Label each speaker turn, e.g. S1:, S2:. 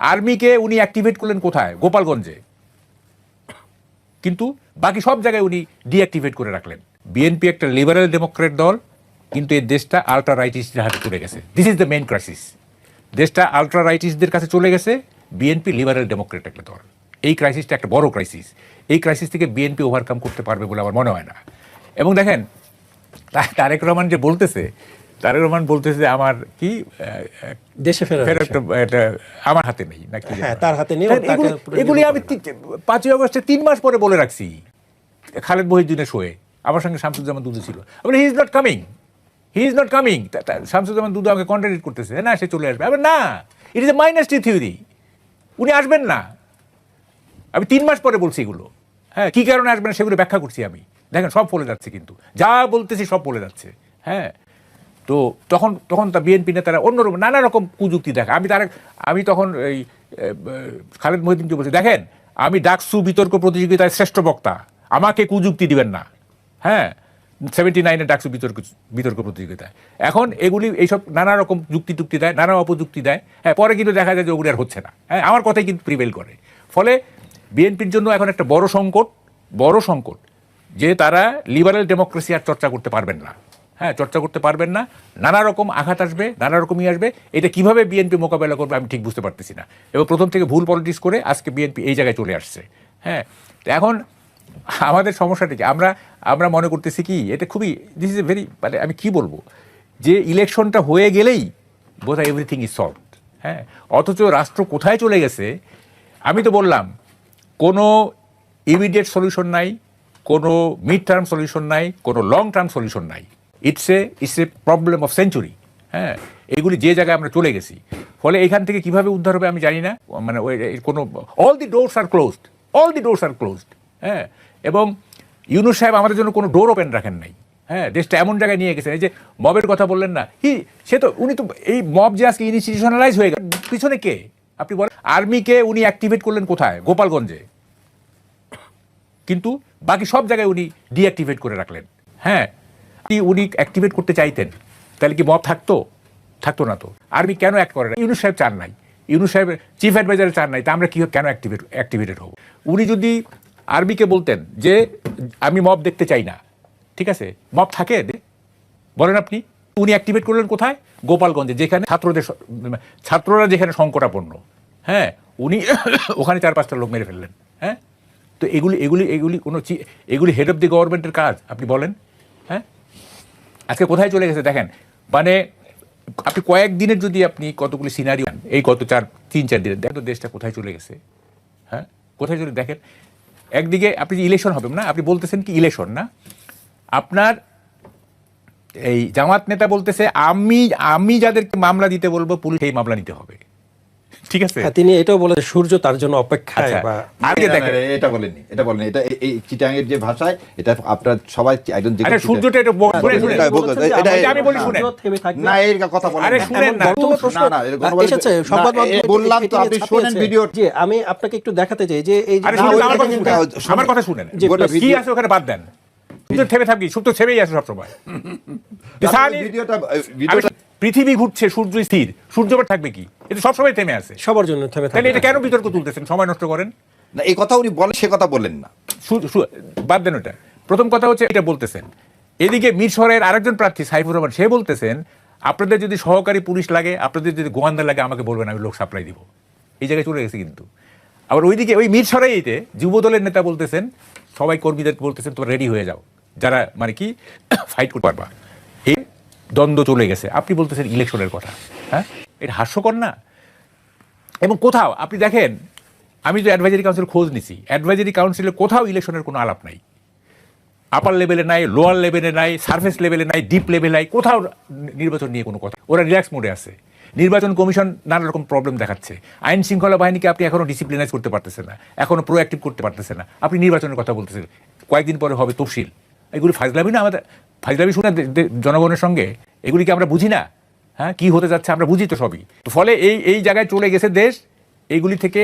S1: আর্মিকে উনি অ্যাক্টিভেট করলেন কোথায়? গোপালগঞ্জে। কিন্তু বাকি সব জায়গায় উনি ডিঅ্যাক্টিভেট করে রাখলেন। বিএনপি একটা লিবারেল ডেমোক্রেট দল, কিন্তু এই দেশটা আল্ট্রা রাইটিস্টদের হাতে চলে গেছে। This is the main crisis. দেশটা আল্ট্রা রাইটিস্টদের কাছে চলে গেছে, বিএনপি লিবারেল ডেমোক্রেট একটা দল। এই ক্রাইসিসটা একটা বড় ক্রাইসিস। এই ক্রাইসিস থেকে বিএনপি ওভারকাম করতে পারবে বলে আমার মনে হয় না। এবং দেখেন তারেক রহমান যে বলতেছে, তারেক রহমান বলতেছে আমার কি
S2: দেশে ফেরার
S1: এটা আমার হাতে নেই নাকি,
S2: তার হাতে নেই।
S1: এগুলি আমি 5ই আগস্টে 3 মাস পরে বলে রাখছি খালেদ মহিউদ্দিনের শোয়ে। আমার সঙ্গে শামসুজ্জামান দুদু ছিল। He is not coming, he is not coming. Shamsuzzaman Dudu আমাকে কন্ট্রাডিক্ট করতেছে, না সে চলে আসবে। না, ইট ইজ এ মাইনাসটি থিওরি, উনি আসবেন না। আমি 3 মাস পরে বলছি এগুলো। হ্যাঁ, কী কারণে আসবেন সেগুলো ব্যাখ্যা করছি আমি। দেখেন সব বলে যাচ্ছে, কিন্তু যা বলতেছি সব বলে যাচ্ছে। হ্যাঁ, তো তখন তা বিএনপি নেতারা অন্যরকম নানা রকম কুযুক্তি দেখা। আমি তখন এই খালেদ মহিউদ্দিনকে বলছি, দেখেন আমি ডাকসু বিতর্ক প্রতিযোগিতায় শ্রেষ্ঠ বক্তা, আমাকে কুযুক্তি দিবেন না। হ্যাঁ, 79-এর ডাকসু বিতর্ক প্রতিযোগিতায়। এখন এইসব নানা রকম যুক্তি টুক্তি দেয়, নানা অপযুক্তি দেয়। হ্যাঁ, পরে কিন্তু দেখা যায় যে ওগুলি আর হচ্ছে না। হ্যাঁ, আমার কথাই কিন্তু প্রিভেল করে। ফলে বিএনপির জন্য এখন একটা বড় সংকট যে তারা লিবারেল ডেমোক্রেসি আর চর্চা করতে পারবেন না। হ্যাঁ, চর্চা করতে পারবেন না, নানা রকম আঘাত আসবে, নানা রকমই আসবে। এটা কিভাবে বিএনপি মোকাবেলা করবে আমি ঠিক বুঝতে পারতেছি না। এবং প্রথম থেকে ভুল পলিটিক্স করে আজকে বিএনপি এই জায়গায় চলে আসছে। হ্যাঁ, তো এখন আমাদের সমস্যাটা কি, আমরা মনে করতেছি কি এটা খুবই, দিস ইজ এ ভেরি, মানে আমি কি বলবো, যে ইলেকশনটা হয়ে গেলেই বোধহয় এভরিথিং ইজ সলভড। হ্যাঁ, অথচ রাষ্ট্র কোথায় চলে গেছে। আমি তো বললাম কোনো ইমিডিয়েট সলিউশন নাই, কোনো মিড টার্ম সলিউশন নাই, কোনো লং টার্ম সলিউশন নাই। It's a problem of century. হ্যাঁ, এগুলি যে জায়গায় আমরা চলে গেছি। ফলে এখান থেকে কিভাবে উদ্ধার হবে আমি জানি না। মানে কোনো all the doors are closed. হ্যাঁ, এবং ইউনূস সাহেব আমাদের জন্য কোনো ডোর ওপেন রাখেন নাই। হ্যাঁ, দেশটা এমন জায়গায় নিয়ে গেছেন। এই যে মবের কথা বললেন না, উনি তো এই মব যে আজকে ইনস্টিটিউশনালাইজ হয়ে গেল, পিছনে কে আপনি বলেন? আর্মিকে উনি অ্যাক্টিভেট করলেন কোথায়? গোপালগঞ্জে। কিন্তু বাকি সব জায়গায় উনি ডিঅ্যাক্টিভেট করে রাখলেন। হ্যাঁ, উনি অ্যাক্টিভেট করতে চাইতেন, তাহলে কি মব থাকতো না তো। আর্মি কেন অ্যাক্ট করে না? ইউনূস সাহেব চান নাই, ইউনূস সাহেবের চিফ অ্যাডভাইজার চান নাই, তা আমরা কেন অ্যাক্টিভেটেড হব? উনি যদি আর্মিকে বলতেন যে আমি মব দেখতে চাই না, ঠিক আছে, মব থাকে বলেন আপনি। উনি অ্যাক্টিভেট করলেন কোথায়? গোপালগঞ্জে, যেখানে ছাত্ররা যেখানে সংকটাপন্ন। হ্যাঁ, উনি ওখানে 4-5টা লোক মেরে ফেললেন। হ্যাঁ, তো এগুলি হেড অফ দি গভর্নমেন্টের কাজ আপনি বলেন? হ্যাঁ, আজকে কোথায় চলে গেছে দেখেন। মানে আপনি কয়েকদিনের যদি আপনি কতগুলি সিনারিও, এই গত 3-4 দিনের দেখেন তো দেশটা কোথায় চলে গেছে। হ্যাঁ, কোথায় চলে দেখেন। একদিকে আপনি যে ইলেকশন হবে না, আপনি বলতেছেন কি ইলেকশন না, আপনার এই জামাত নেতা বলতেছে আমি যাদেরকে মামলা দিতে বলবো পুলিশ সেই মামলা নিতে হবে। ঠিক আছে,
S2: তিনি এটাও বলে সূর্য তার জন্য অপেক্ষায়।
S3: এটা বলেনি, এটা এই চিটাঙের যে ভাষায়, এটা আপনারা সবাই একজন
S1: সূর্যটা এটা আমি বলি শুনেন
S3: না, এর কথা বলেন।
S1: আরে শুনেন না,
S2: এসেছে সংবাদ মাধ্যমে,
S3: বললাম তো আপনি শুনেন ভিডিও।
S2: জি, আমি আপনাকে একটু দেখাতে চাই যে এই
S1: আমার কথা শুনেন, কি আছে ওখানে বাদ দেন। সূর্য থেমে থাকি, সূর্য থেমেই আছে সবসময়। পৃথিবী ঘুরছে, সূর্য স্থির, সূর্য থাকবে কি? এটা সবসময় থেমে আছে,
S2: সবার জন্য থেমে থাকে।
S1: তাহলে এটা কেন বিতর্ক তুলতেছেন, সময় নষ্ট করেন
S3: না? এই কথা উনি বলেন, সে কথা বলেন না,
S1: বাদ দেন ওটা। প্রথম কথা হচ্ছে এটা বলতেছেন। এদিকে মিরসরাইয়ের আরেকজন প্রার্থী সাইফুর রহমান, সে বলতেছেন আপনাদের যদি সহকারী পুলিশ লাগে, আপনাদের যদি গোয়েন্দা লাগে, আমাকে বলবেন, আমি লোক সাপ্লাই দিব। এই জায়গায় চলে গেছে। কিন্তু আবার ওইদিকে ওই মিরসরাইতে যুবদলের নেতা বলতেছেন, সবাই কর্মীদের বলতেছেন তোমরা রেডি হয়ে যাও, যারা মানে কি ফাইট করতে পারবা। এই দ্বন্দ্ব চলে গেছে। আপনি বলতেছেন ইলেকশনের কথা। হ্যাঁ, এটা হাস্যকর না? এবং কোথাও আপনি দেখেন, আমি যে অ্যাডভাইজারি কাউন্সিল খোঁজ নিছি, অ্যাডভাইজারি কাউন্সিলে কোথাও ইলেকশনের কোনো আলাপ নাই। আপার লেভেলে নাই, লোয়ার লেভেলে নাই, সার্ফেস লেভেলে নাই, ডিপ লেভেলে নাই, কোথাও নির্বাচন নিয়ে কোনো কথা। ওরা রিল্যাক্স মোডে আছে। নির্বাচন কমিশন নানা রকম প্রবলেম দেখাচ্ছে। আইন শৃঙ্খলা বাহিনীকে আপনি এখনও ডিসিপ্লিনাইজ করতে পারতেছেন না, এখনও প্রোঅ্যাক্টিভ করতে পারতেছেন না। আপনি নির্বাচনের কথা বলতেছেন, কয়েকদিন পরে হবে তফসিল। এগুলি ফাজলামি না? আমাদের ফাজলামি শুনে জনগণের সঙ্গে এগুলি কি আমরা বুঝি না? হ্যাঁ, কি হতে যাচ্ছে আমরা বুঝি তো সবই। তো ফলে এই জায়গায় চলে গেছে দেশ। এইগুলি থেকে